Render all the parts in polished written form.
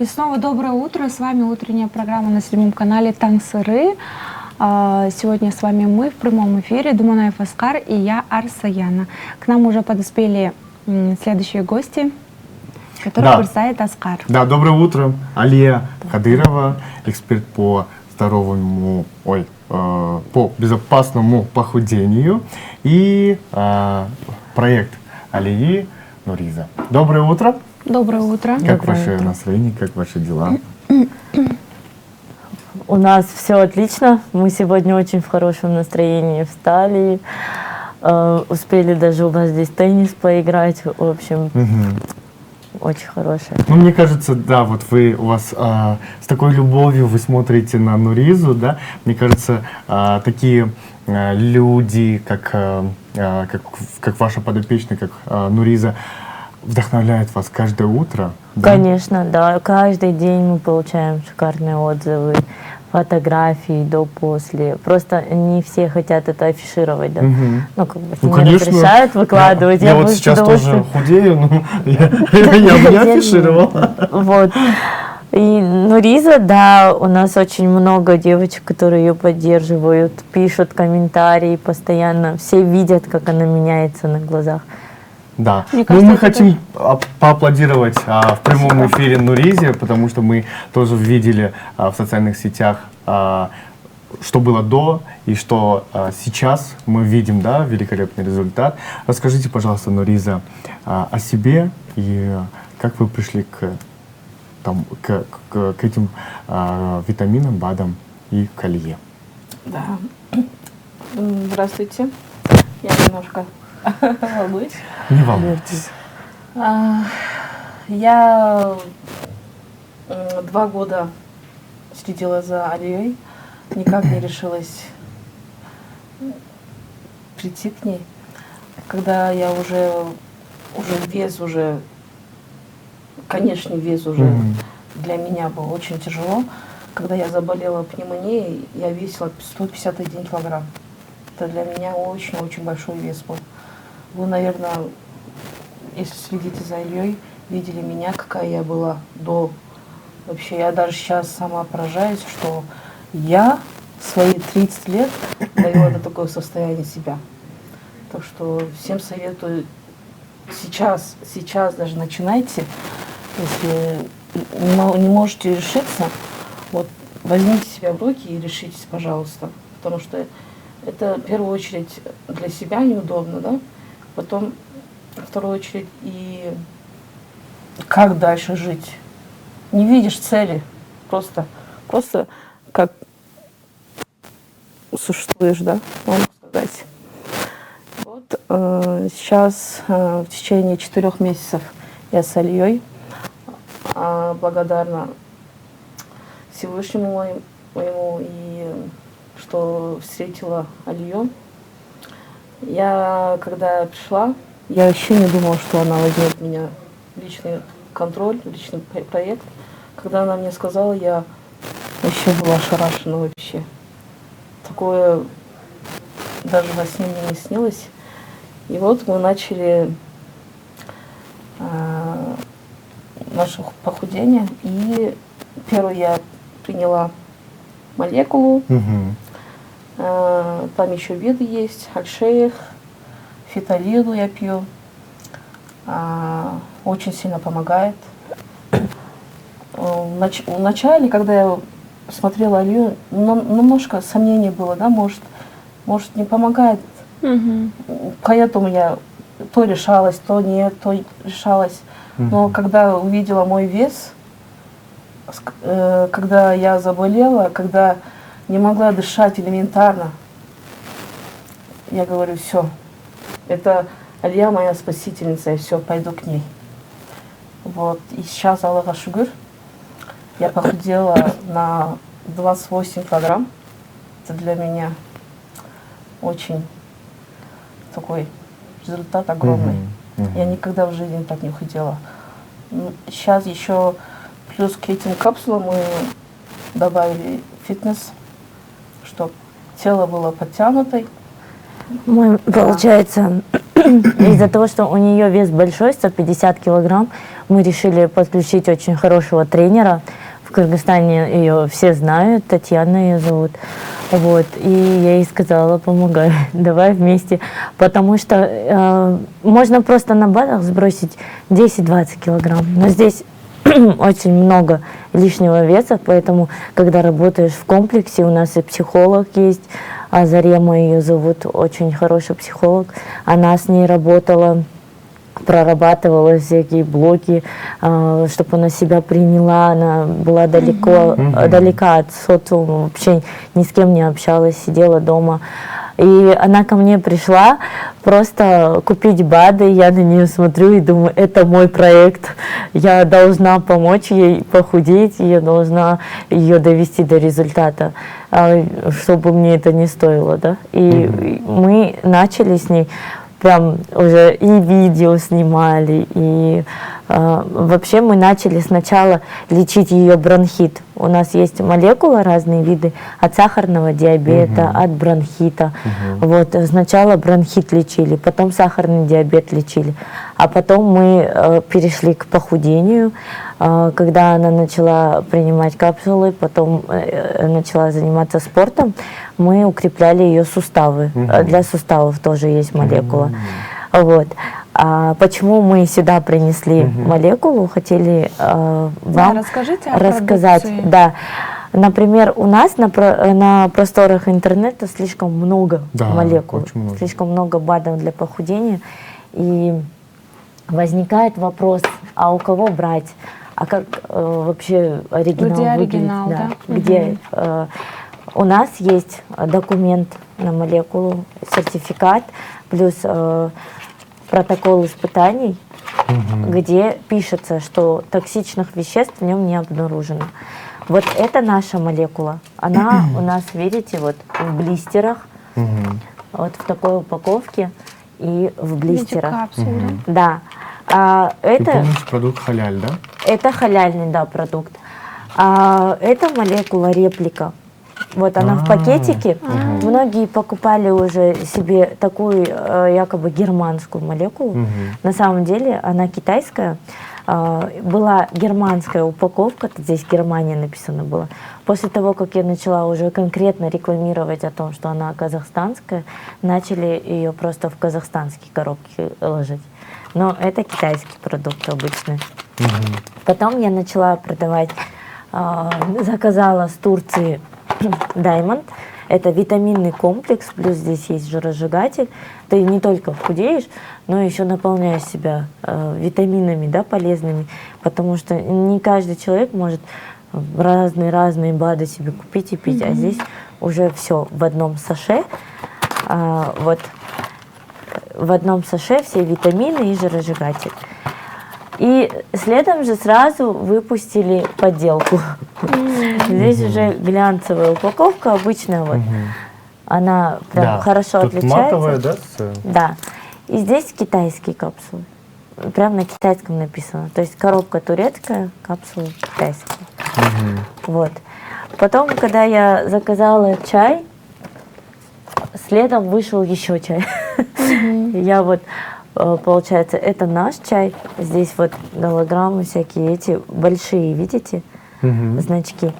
И снова доброе утро. С вами утренняя программа на седьмом канале Таңсыры. Сегодня с вами мы в прямом эфире, Думанаев Аскар и я, Арсаяна. К нам уже подоспели следующие гости, которых представит Аскар. Да, доброе утро. Алия Кадырова, эксперт по здоровому, по безопасному похудению и проект Алии Нуриза. Доброе утро. Доброе утро. Как ваше настроение, как ваши дела? У нас все отлично. Мы сегодня очень в хорошем настроении встали. Успели даже у вас здесь теннис поиграть. В общем, очень хорошее. Ну, мне кажется, да, вот у вас с такой любовью вы смотрите на Нуризу, да? Мне кажется, такие люди, как ваша подопечная, как Нуриза, вдохновляют вас каждое утро. Да? Конечно, да. Каждый день мы получаем шикарные отзывы, фотографии до-после. Просто не все хотят это афишировать, да. Ну, как бы, не конечно. разрешают выкладывать. Я вот сейчас тоже худею, но я бы не афишировал. Вот. И Нуриза, да, у нас очень много девочек, которые ее поддерживают, пишут комментарии постоянно. Все видят, как она меняется на глазах. Да, мы хотим поаплодировать в прямом эфире Нуризе, потому что мы тоже видели в социальных сетях, что было до и что сейчас мы видим, да, великолепный результат. Расскажите, пожалуйста, Нуриза, о себе и как вы пришли к этим витаминам, БАДам и к Алие. Да. Здравствуйте. Я немножко волнуюсь. Не волнуйтесь. Я 2 года следила за Алией, никак не решилась прийти к ней. Когда я уже вес конечно, вес уже для меня был очень тяжело. Когда я заболела пневмонией, я весила 151 килограмм. Это для меня очень-очень большой вес был. Вы, наверное, если следите за Ильей, видели меня, какая я была до. Вообще, я даже сейчас сама поражаюсь, что я свои 30 лет довела до такого состояния себя. Так что всем советую, сейчас даже начинайте. Если не можете решиться, вот возьмите себя в руки и решитесь, пожалуйста. Потому что это в первую очередь для себя неудобно, да? Потом, в вторую очередь, и как дальше жить. Не видишь цели, просто как существуешь, да, можно сказать. Вот сейчас в течение 4 месяцев я с Алией благодарна Всевышнему моему, и что встретила Алию. Когда пришла, я вообще не думала, что она возьмет меня в личный контроль, в личный проект. Когда она мне сказала, я вообще была ошарашена вообще. Такое даже во сне мне не снилось. И вот мы начали наше похудение. И первое я приняла молекулу. Там еще виды есть, альшейх, фиталину я пью. Очень сильно помогает. Вначале, когда я смотрела Алию, немножко сомнений было, да, может не помогает. Поэтому я то решалась, то нет, то решалась. Но когда увидела мой вес, когда я заболела, когда не могла дышать элементарно, я говорю, все, это Алия моя спасительница, и все, пойду к ней. Вот, и сейчас, Аллаха шукр, я похудела на 28 килограмм. Это для меня очень такой результат огромный. Я никогда в жизни так не худела. Сейчас еще плюс к этим капсулам мы добавили фитнес, чтобы тело было подтянутой. Получается, из-за того, что у нее вес большой, 150 килограмм, мы решили подключить очень хорошего тренера. В Кыргызстане ее все знают, Татьяна ее зовут. Вот. И я ей сказала, помогай, давай вместе. Потому что можно просто на БАДах сбросить 10-20 килограмм. Но здесь очень много лишнего веса, поэтому, когда работаешь в комплексе, у нас и психолог есть, Зарема ее зовут, очень хороший психолог. Она с ней работала, прорабатывала всякие блоки, чтобы она себя приняла, она была далека от социума, вообще ни с кем не общалась, сидела дома. И она ко мне пришла просто купить БАДы, я на нее смотрю и думаю, это мой проект, я должна помочь ей похудеть, я должна ее довести до результата, чтобы мне это не стоило, да. И мы начали с ней прям уже и видео снимали, и вообще мы начали сначала лечить ее бронхит. У нас есть молекулы, разные виды, от сахарного диабета, от бронхита. Вот, сначала бронхит лечили, потом сахарный диабет лечили, а потом мы перешли к похудению, когда она начала принимать капсулы, потом начала заниматься спортом, мы укрепляли ее суставы. Для суставов тоже есть молекула. Вот. А почему мы сюда принесли молекулу, хотели вам расскажите о рассказать. продукции. Да. Например, у нас на просторах интернета слишком много молекул, очень много. слишком много БАДов для похудения. И возникает вопрос, а у кого брать? А как вообще оригинал Где выглядит? оригинал, да? Где? У нас есть документ на молекулу, сертификат, плюс протокол испытаний, где пишется, что токсичных веществ в нем не обнаружено. Вот это наша молекула. Она у нас, видите, вот в блистерах, вот в такой упаковке и в блистерах. Капсулы. Да. А И это, полностью продукт халяль, да? это халяльный, да, продукт. А это молекула реплика. Вот она в пакетике. Многие покупали уже себе такую якобы германскую молекулу. На самом деле она китайская. Была германская упаковка, здесь Германия написано было. После того, как я начала уже конкретно рекламировать о том, что она казахстанская, начали ее просто в казахстанские коробки ложить. Но это китайский продукт обычный. Потом я начала продавать, заказала с Турции Diamond. Это витаминный комплекс, плюс здесь есть жиросжигатель. Ты не только худеешь, но еще наполняешь себя витаминами, да, полезными, потому что не каждый человек может разные БАДы себе купить и пить, а здесь уже все в одном саше. Вот в одном саше все витамины и жиросжигатель. И следом же сразу выпустили подделку. Здесь уже глянцевая упаковка, обычная вот. Она прям хорошо Тут отличается. матовая, да? Да. И здесь китайские капсулы. Прям на китайском написано. То есть коробка турецкая, капсулы китайские. Вот. Потом, когда я заказала чай, следом вышел еще чай. Я вот, получается, это наш чай. Здесь вот голограммы всякие эти большие, видите, значки.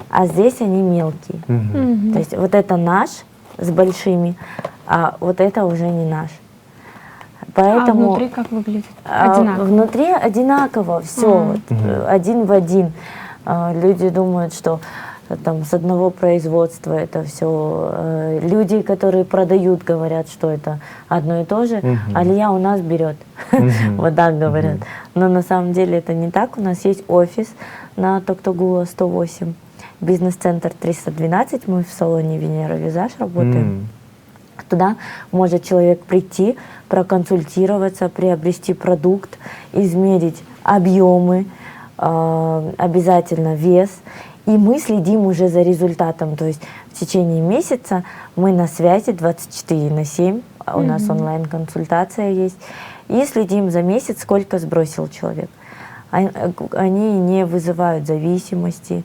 А здесь они мелкие. То есть вот это наш с большими, а вот это уже не наш. Поэтому А внутри как выглядит? Одинаково? Внутри одинаково, все, один в один. Люди думают, что там с одного производства это все. Люди, которые продают, говорят, что это одно и то же. Алия у нас берет. Вот так говорят. Но на самом деле это не так. У нас есть офис на Токтагула 108, бизнес-центр 312. Мы в салоне Венера Визаж работаем. Туда может человек прийти, проконсультироваться, приобрести продукт, измерить объемы, обязательно вес. И мы следим уже за результатом. То есть в течение месяца мы на связи 24/7, у нас онлайн-консультация есть, и следим за месяц, сколько сбросил человек. Они не вызывают зависимости,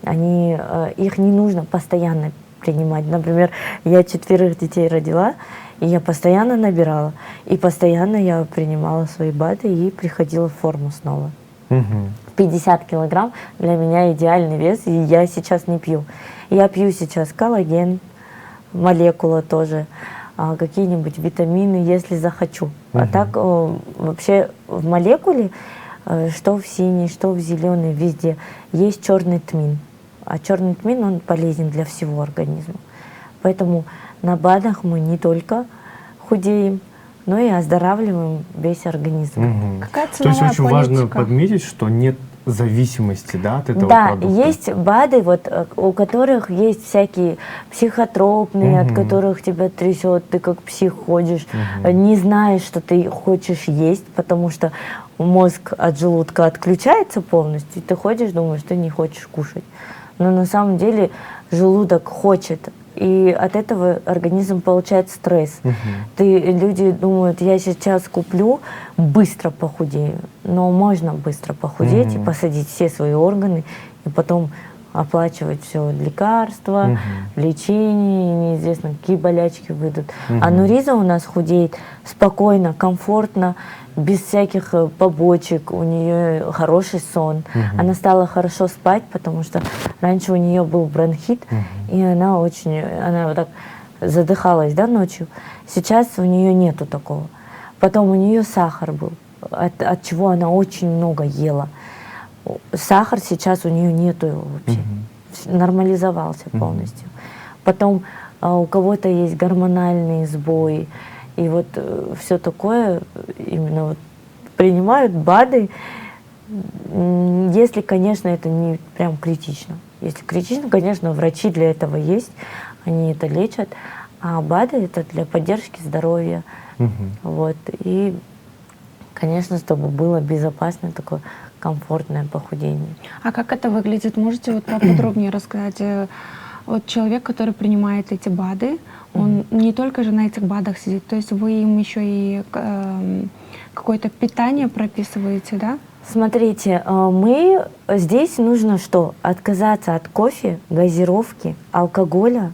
их не нужно постоянно принимать. Например, я 4 детей родила, И я постоянно набирала. И постоянно я принимала свои БАДы и приходила в форму снова. Мгм. 50 килограмм для меня идеальный вес, и я сейчас не пью. Я пью сейчас коллаген, молекула тоже, какие-нибудь витамины, если захочу. А так вообще в молекуле, что в синий, что в зеленый, везде есть черный тмин. А черный тмин, он полезен для всего организма. Поэтому на БАДах мы не только худеем, но и оздоравливаем весь организм. Мгм. Какая То есть ценовая очень важно политика? подметить, что нет зависимости, да, от этого Да, продукта. есть БАДы, вот, у которых есть всякие психотропные, от Мгм. которых тебя трясет, ты как псих ходишь, Мгм. не знаешь, что ты хочешь есть, потому что мозг от желудка отключается полностью, и ты ходишь, думаешь, ты не хочешь кушать. Но на самом деле желудок хочет, и от этого организм получает стресс. Люди думают, я сейчас куплю, быстро похудею. Но можно быстро похудеть и посадить все свои органы, и потом оплачивать все лекарства, лечение, и неизвестно, какие болячки выйдут. А Нуриза у нас худеет спокойно, комфортно, без всяких побочек, у нее хороший сон. Она стала хорошо спать, потому что раньше у нее был бронхит, и она вот так задыхалась, да, ночью. Сейчас у нее нету такого. Потом у нее сахар был, от чего она очень много ела. Сахар сейчас у нее нету его вообще, нормализовался полностью. Потом у кого-то есть гормональные сбои, и вот все такое именно вот принимают БАДы, если, конечно, это не прям критично. Если критично, конечно, врачи для этого есть, они это лечат, а БАДы это для поддержки здоровья. Вот. И, конечно, чтобы было безопасное такое комфортное похудение. А как это выглядит? Можете вот поподробнее рассказать? Вот человек, который принимает эти БАДы, он не только же на этих БАДах сидит, то есть вы им еще и какое-то питание прописываете, да? Смотрите, мы здесь нужно что? Отказаться от кофе, газировки, алкоголя,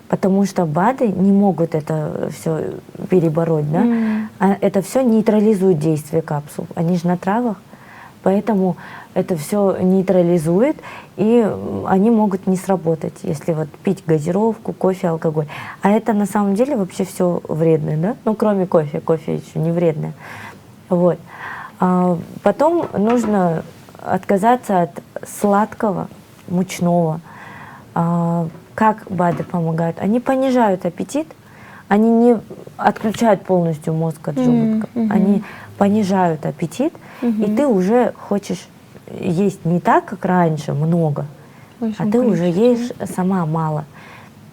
потому что БАДы не могут это все перебороть, да? А это все нейтрализует действие капсул. Они же на травах, поэтому это все нейтрализует, и они могут не сработать, если вот пить газировку, кофе, алкоголь. А это на самом деле вообще все вредное, да? Ну, кроме кофе, кофе еще не вредное. Вот. Потом нужно отказаться от сладкого, мучного. Как БАДы помогают? Они понижают аппетит, они не отключают полностью мозг от желудка, они понижают аппетит, и ты уже хочешь есть не так, как раньше, много, а ты уже ешь сама мало.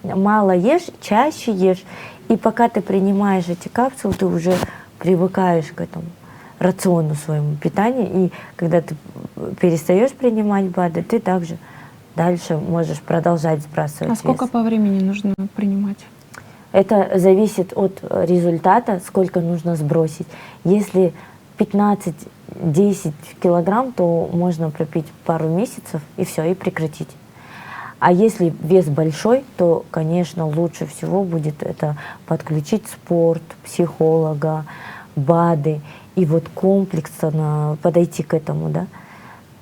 Мало ешь, чаще ешь, и пока ты принимаешь эти капсулы, ты уже привыкаешь к этому рациону своему питанию, и когда ты перестаешь принимать БАДы, ты также дальше можешь продолжать сбрасывать А сколько вес. по времени нужно принимать? Это зависит от результата, сколько нужно сбросить. Если 15-10 килограмм, то можно пропить пару месяцев и все, и прекратить. А если вес большой, то, конечно, лучше всего будет это подключить спорт, психолога, БАДы, и вот комплексно подойти к этому, да.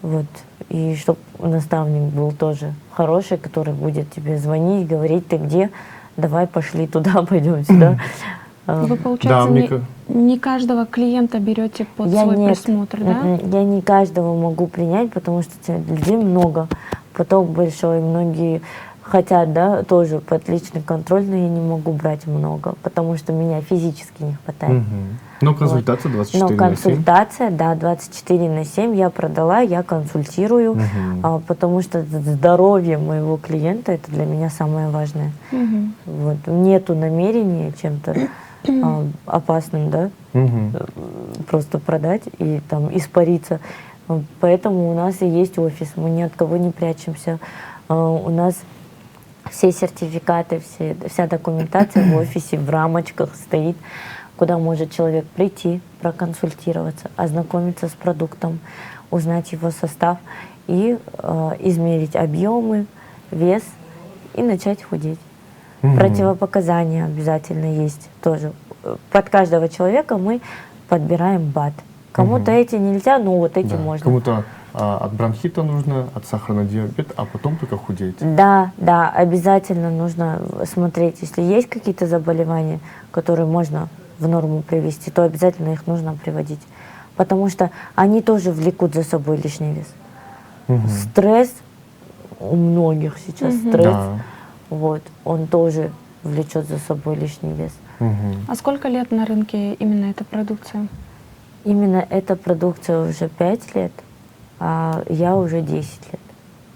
Вот. И чтобы наставник был тоже хороший, который будет тебе звонить, говорить, ты где, давай пошли туда, пойдем сюда. Вы, получается, Да, не каждого клиента берете под свой присмотр, да? Я не каждого могу принять, потому что людей много, поток большой, многие хотят, да, тоже под личный контроль, но я не могу брать много, потому что меня физически не хватает. Но консультация 24 Но на 7. консультация, да, 24/7 я продала, я консультирую, потому что здоровье моего клиента это для меня самое важное. Вот. Нету намерения чем-то опасным, да, просто продать и там испариться. Поэтому у нас и есть офис, мы ни от кого не прячемся. У нас все сертификаты, вся документация в офисе в рамочках стоит, куда может человек прийти, проконсультироваться, ознакомиться с продуктом, узнать его состав и измерить объемы, вес и начать худеть. Противопоказания обязательно есть тоже. Под каждого человека мы подбираем БАД. Кому-то эти нельзя, но вот эти Да. можно. Кому-то от бронхита нужно, от сахарного диабета, а потом только худеть. Да, да, обязательно нужно смотреть. Если есть какие-то заболевания, которые можно в норму привести, то обязательно их нужно приводить. Потому что они тоже влекут за собой лишний вес. Стресс у многих сейчас стресс, Да. вот, он тоже влечет за собой лишний вес. А сколько лет на рынке именно эта продукция? Именно эта продукция уже 5 лет, а я уже 10 лет.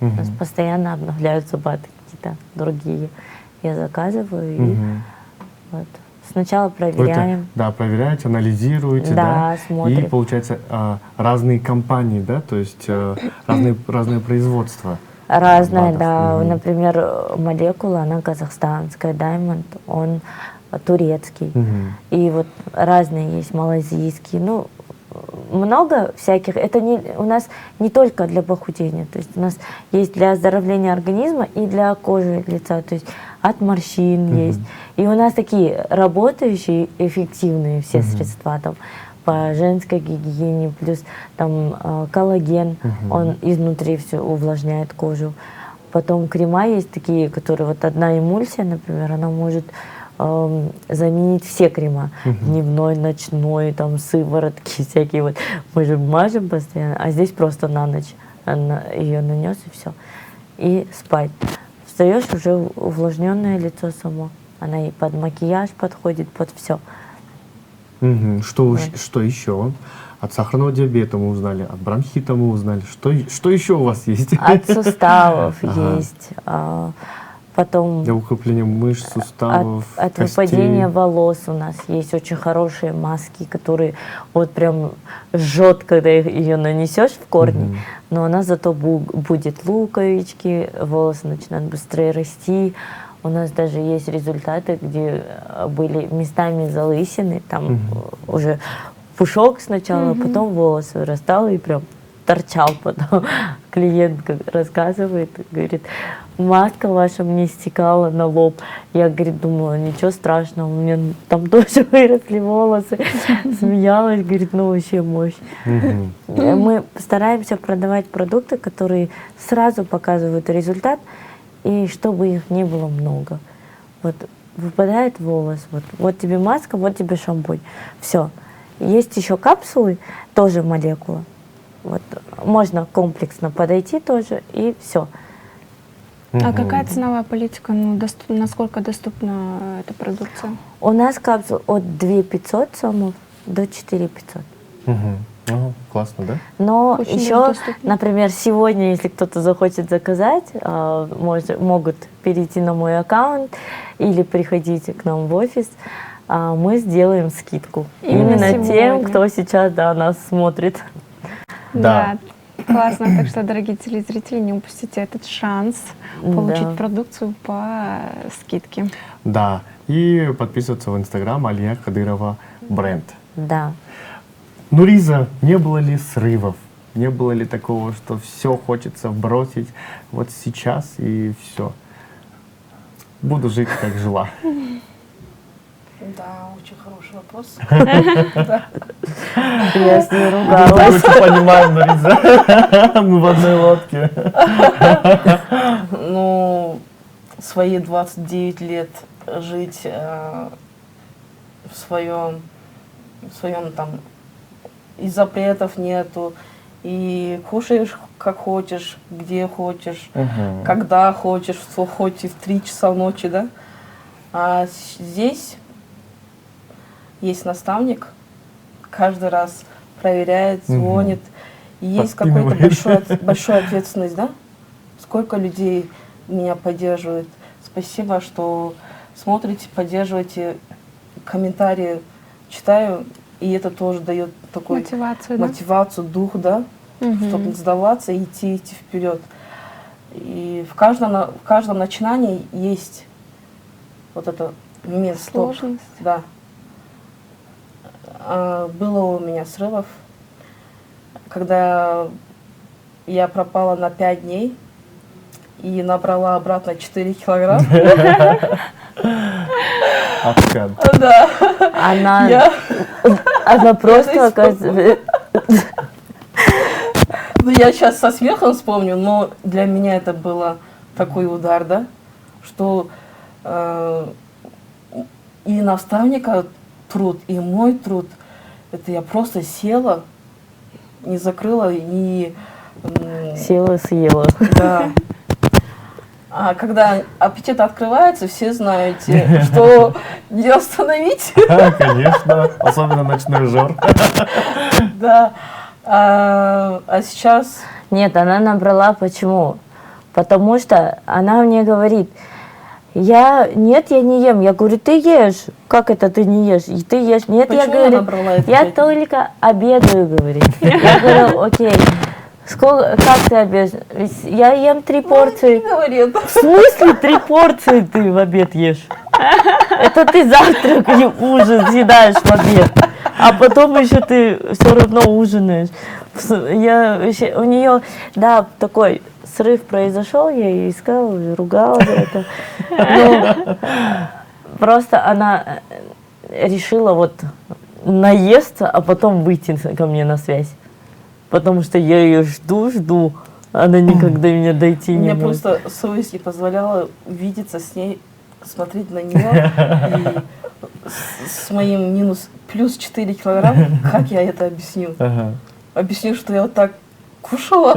У нас постоянно обновляются БАДы какие-то другие. Я заказываю и вот. Сначала Вы проверяем. это, да, проверяете, анализируете, Да, смотрим. И получается разные компании, да, то есть разные производства. Разная, БАДов. да. Например, молекула, она казахстанская, Diamond, он турецкий. И вот разные есть, малазийские. Ну, много всяких. Это не, у нас не только для похудения. То есть у нас есть для оздоровления организма и для кожи лица. То есть от морщин есть. И у нас такие работающие, эффективные все средства там по женской гигиене, плюс там коллаген, он изнутри все увлажняет кожу. Потом крема есть такие, которые вот одна эмульсия, например, она может заменить все крема. Дневной, ночной, там сыворотки всякие. Вот. Мы же мажем постоянно, а здесь просто на ночь ее нанес и все. И спать. Встаешь, уже увлажненное лицо само. Она и под макияж подходит, под все. Что еще? От сахарного диабета мы узнали, от бронхита мы узнали. Что еще у вас есть? От суставов Ага. есть. Потом Для укрепления мышц, суставов, от костей. выпадения волос у нас есть очень хорошие маски, которые вот прям жжет, когда ее нанесешь в корни, но она зато будет луковички, волосы начинают быстрее расти. У нас даже есть результаты, где были местами залысины, там уже пушок сначала, а потом волосы вырастал и прям торчал потом. Клиент рассказывает, говорит, маска ваша мне стекала на лоб. Я, говорит, думала, ничего страшного, у меня там тоже выросли волосы. Смеялась, говорит, ну вообще мощь. Мы стараемся продавать продукты, которые сразу показывают результат, и чтобы их не было много. Вот выпадает волос, вот тебе маска, вот тебе шампунь. Все. Есть еще капсулы, тоже молекула. Вот можно комплексно подойти тоже, и все. А какая ценовая политика? Ну, насколько доступна эта продукция? У нас капсул от 2500 сомов до 4500. Классно, да? Но Очень еще, доступно. например, сегодня, если кто-то захочет заказать, могут перейти на мой аккаунт или приходите к нам в офис, мы сделаем скидку. Именно тем, сегодня. кто сейчас нас смотрит. Да. Классно. Так что, дорогие телезрители, не упустите этот шанс получить Да. продукцию по скидке. Да. И подписываться в Инстаграм Алия Кадырова бренд. Да. Нуриза, не было ли срывов? Не было ли такого, что все хочется бросить вот сейчас и все? Буду жить, как жила. Да, очень хороший вопрос. Я с ней Мы ругалась. очень понимаем, Нуриза. Мы в одной лодке. Ну, свои 29 лет жить в своем там, и запретов нету, и кушаешь как хочешь, где хочешь, когда хочешь, хоть и в 3 часа ночи, да? А здесь есть наставник, каждый раз проверяет, звонит. И есть какая-то большая ответственность, да? Сколько людей меня поддерживает. Спасибо, что смотрите, поддерживаете, комментарии читаю, и это тоже дает такой Мотивацию, да? мотивацию, дух, да? Чтобы не сдаваться и идти вперед. И в каждом начинании есть вот это момент стоп. Сложность. Да. Было у меня срывов, когда я пропала на 5 дней и набрала обратно 4 килограмма. Афган. Да. Она, Я- она просто, Я оказывается, Ну, я сейчас со смехом вспомню, но для меня это было такой удар, да, что и наставника труд, и мой труд, это я просто села, не закрыла, не... села, съела. Да. А когда аппетит открывается, все знаете, что не остановить. Конечно, особенно ночной жор. Да. А сейчас... Нет, она набрала почему? Потому что она мне говорит, нет, я не ем. Я говорю, ты ешь. Как это ты не ешь? И ты ешь. Нет, я Почему говорю, она брала это я пять? только обедаю, говорит. Я говорю, окей. Как ты обедаешь? Я ем 3 порции. Не говори это. В смысле 3 порции ты в обед ешь? Это ты завтрак и ужин съедаешь в обед, а потом еще ты все равно ужинаешь. У нее, да, такой срыв произошел, я ей сказала, ругала за это. Ну, просто она решила вот наесться, а потом выйти ко мне на связь. Потому что я ее жду, она никогда меня дойти не Мне может. просто совесть не позволяла видеться с ней, смотреть на нее и с моим плюс 4 килограмм, как я это объясню? Ага. Объясню, что я вот так кушала.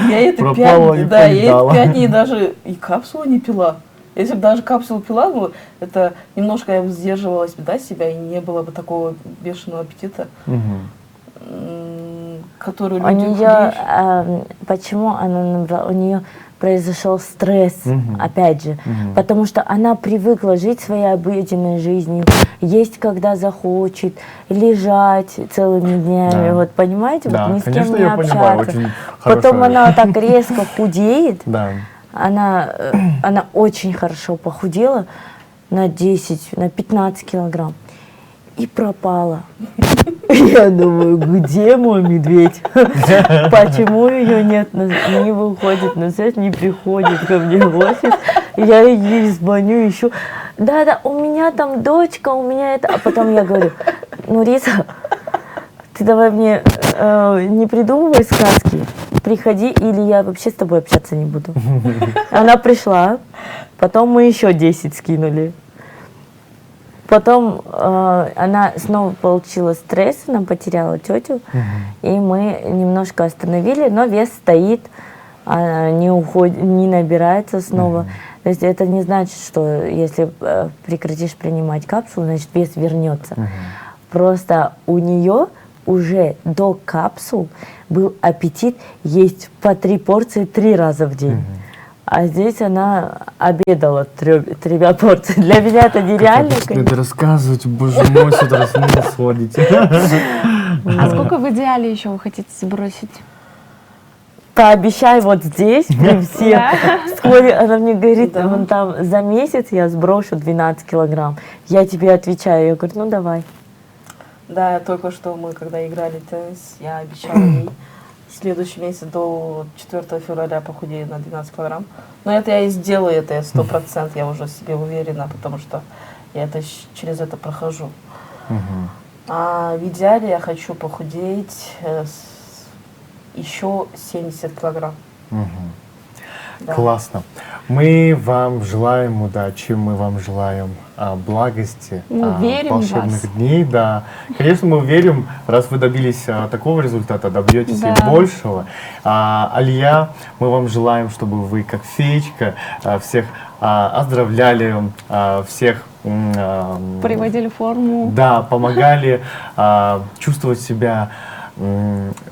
Я это Пропала, 5 не да, я поедала. это 5 дней даже и капсулу не пила. Если бы даже капсулу пила, ну, это немножко я бы сдерживалась бы, да, себя, и не было бы такого бешеного аппетита, Мгм. который У люди нее, почему она набрала, у нее произошел стресс, Мгм. опять же, Мгм. потому что она привыкла жить своей обыденной жизнью, есть когда захочет, лежать целыми днями, Да. вот понимаете, Да, вот ни с конечно, кем не я понимаю, общаться. очень Потом хорошая она так резко худеет, Да. она очень хорошо похудела на 10, на 15 килограмм и пропала. Я думаю, где мой медведь? Почему ее нет, не выходит на связь, не приходит ко мне в офис? Я ей звоню еще. Да, у меня там дочка, у меня это. А потом я говорю, ну, Рита, ты давай мне не придумывай сказки, приходи, или я вообще с тобой общаться не буду. Она пришла, потом мы еще 10 скинули. Потом она снова получила стресс, она потеряла тетю, и мы немножко остановили, но вес стоит, не уходит, не набирается снова. То есть это не значит, что если прекратишь принимать капсулу, значит вес вернется. Просто у нее уже до капсул был аппетит есть по 3 порции 3 раза в день. А здесь она обедала 3 порциями. Для меня это нереально. Как это рассказывать, боже мой, сюда с ума сводите. А сколько в идеале еще вы хотите сбросить? Пообещай вот здесь, при всех. Да. Вскоре она мне говорит, Да. вон там за месяц я сброшу 12 килограмм. Я тебе отвечаю, я говорю, ну давай. Да, только что мы, когда играли в теннис, я обещала ей следующий месяц до 4 февраля похудею на 12 килограмм. Но это я и сделаю, это я 100%, я уже в себе уверена, потому что я это через это прохожу. Мгм. А в идеале я хочу похудеть еще 70 килограмм. Мгм. Да. Классно. Мы вам желаем удачи, мы вам желаем благости, Мы верим в волшебных вас. дней. Да. Конечно, мы верим, раз вы добились такого результата, добьетесь Да. и большего. Алия, мы вам желаем, чтобы вы, как феечка, всех оздравляли, всех Приводили форму. да, помогали чувствовать себя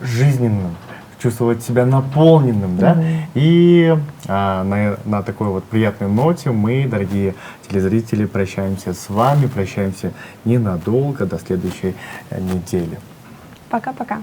жизненным, чувствовать себя наполненным, да. И на такой вот приятной ноте мы, дорогие телезрители, прощаемся с вами, прощаемся ненадолго, до следующей недели. Пока-пока.